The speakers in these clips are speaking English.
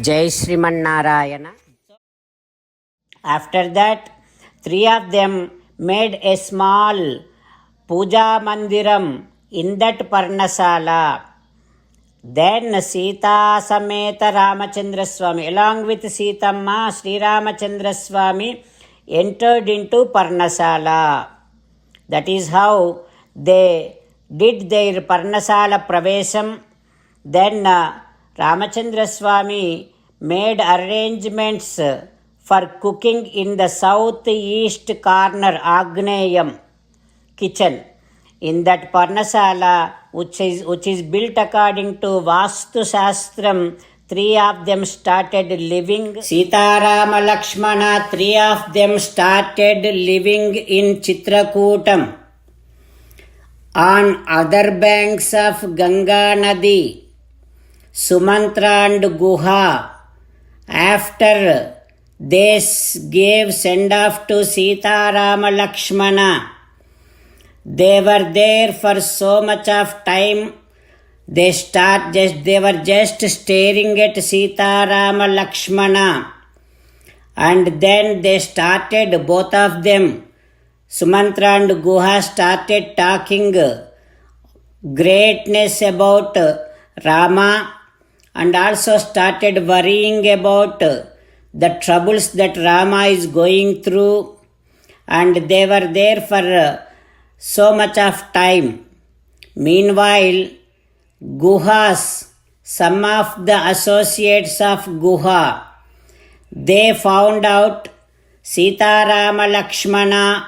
Jai Sriman After that, three of them made a small puja mandiram in that Parnasala. Then Sita Sameta Ramachandra Swami, along with Sitamma, Sri Ramachandra Swami entered into Parnasala. That is how they did their Parnasala Pravesham. Then Ramachandra Swami made arrangements for cooking in the southeast corner Agneyam kitchen. In that Parnasala, which is built according to Vastu Shastram, three of them started living. Sitarama Lakshmana, three of them started living in Chitrakutam on other banks of Ganga Nadi. Sumantra and Guha, after they gave send-off to Sitarama Lakshmana, they were there for so much of time. They were just staring at Sitarama Lakshmana, and then they started, both of them, Sumantra and Guha, started talking greatness about Rama, and also started worrying about the troubles that Rama is going through, and they were there for so much of time. Meanwhile, Guhas, some of the associates of Guha, they found out Sitarama Lakshmana,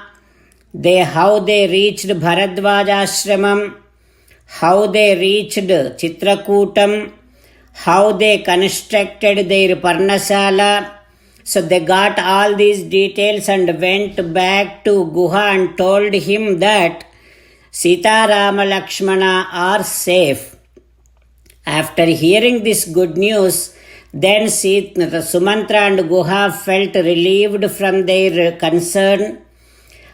how they reached Bharadwaja Ashramam, how they reached Chitrakutam, how they constructed their Parnasala. So they got all these details and went back to Guha and told him that Sitarama Lakshmana are safe. After hearing this good news, then Sumantra and Guha felt relieved from their concern.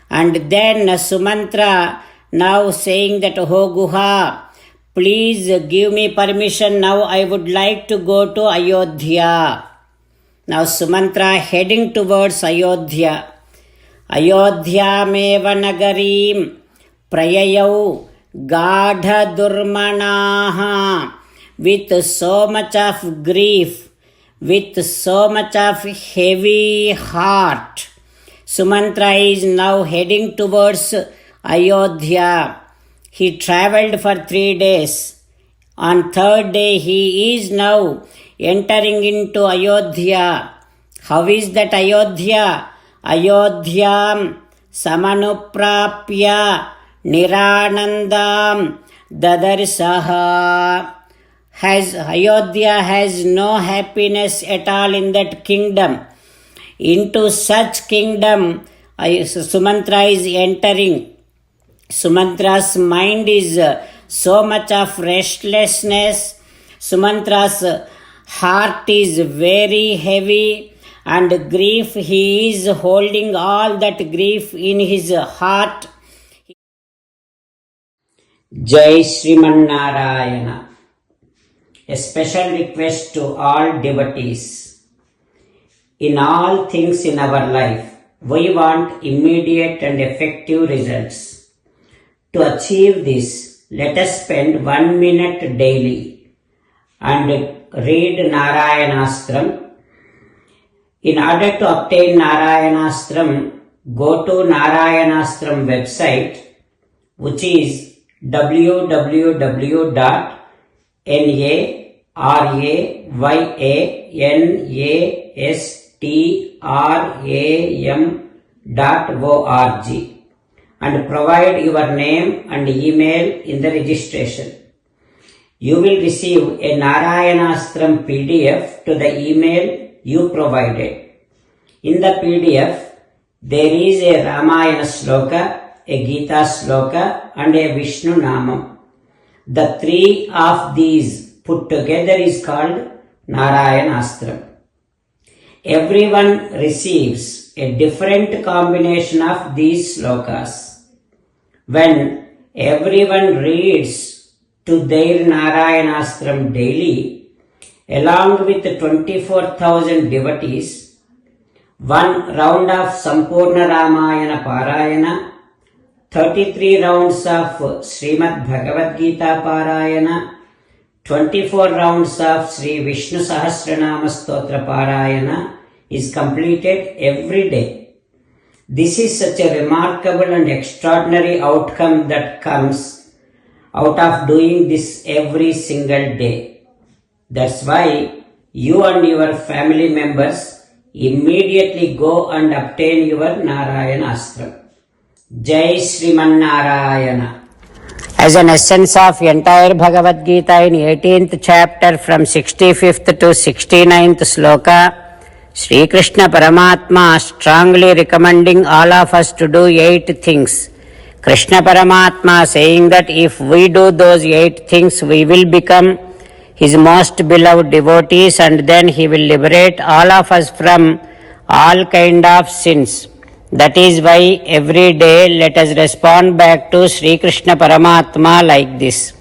And then Sumantra, now saying that, "Oh Guha, please give me permission. Now I would like to go to Ayodhya." Now Sumantra heading towards Ayodhya. Ayodhyameva nagarim prayayau gadha durmanaha, with so much of grief, with so much of heavy heart. Sumantra is now heading towards Ayodhya. He travelled for 3 days. On third day he is now entering into Ayodhya. How is that Ayodhya? Ayodhyam samanuprapya niranandam dadarsaha. Ayodhya has no happiness at all in that kingdom. Into such kingdom Sumantra is entering. Sumantra's mind is so much of restlessness. Sumantra's heart is very heavy, and grief, he is holding all that grief in his heart. Jai Sriman Narayana. A special request to all devotees. In all things in our life, we want immediate and effective results. To achieve this, let us spend 1 minute daily and read Narayanastram. In order to obtain Narayanastram, go to Narayanastram website, which is www.narayanastram.org, and provide your name and email in the registration. You will receive a Narayanastram PDF to the email you provided. In the PDF, there is a Ramayana Sloka, a Gita Sloka, and a Vishnu Namam. The three of these put together is called Narayanastram. Everyone receives a different combination of these slokas. When everyone reads to their Narayanastram daily, along with 24,000 devotees, one round of Sampurna Ramayana Parayana, 33 rounds of Srimad Bhagavad Gita Parayana, 24 rounds of Sri Vishnu Sahasranama Stotra Parayana is completed every day. This is such a remarkable and extraordinary outcome that comes out of doing this every single day. That's why you and your family members immediately go and obtain your Narayana Astram. Jai Sriman Narayana. As an essence of entire Bhagavad Gita in 18th chapter from 65th to 69th sloka, Sri Krishna Paramatma strongly recommending all of us to do 8 things. Krishna Paramatma saying that if we do those 8 things, we will become His most beloved devotees, and then He will liberate all of us from all kind of sins. That is why every day let us respond back to Sri Krishna Paramatma like this.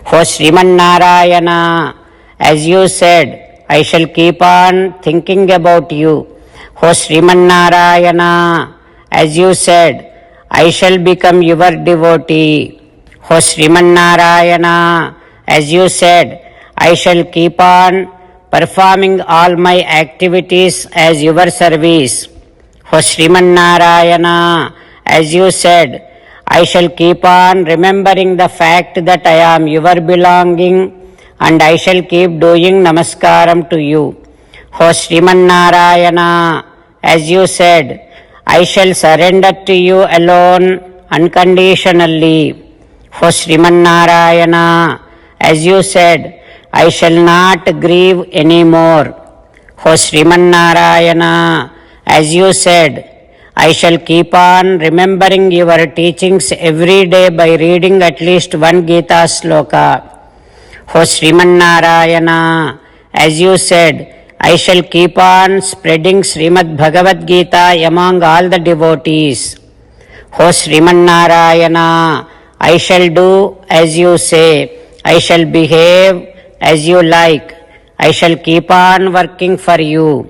O Sriman Narayana, as you said, I shall keep on thinking about you. O Sriman Narayana, as you said, I shall become your devotee. O Sriman Narayana, as you said, I shall keep on performing all my activities as your service. O Sriman Narayana, as you said, I shall keep on remembering the fact that I am your belonging, and I shall keep doing namaskaram to you. O Sriman Narayana, as you said, I shall surrender to you alone unconditionally. O Sriman Narayana, as you said, I shall not grieve anymore. O Sriman Narayana, as you said, I shall keep on remembering your teachings every day by reading at least one Gita sloka. O Sriman Narayana, as you said, I shall keep on spreading Srimad Bhagavad Gita among all the devotees. O Sriman Narayana, I shall do as you say. I shall behave as you like. I shall keep on working for you.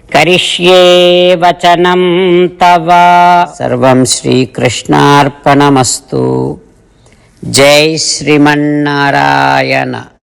Karishye vachanam tava. Sarvam Shri Krishnarpanamastu. Jai Sriman Narayana.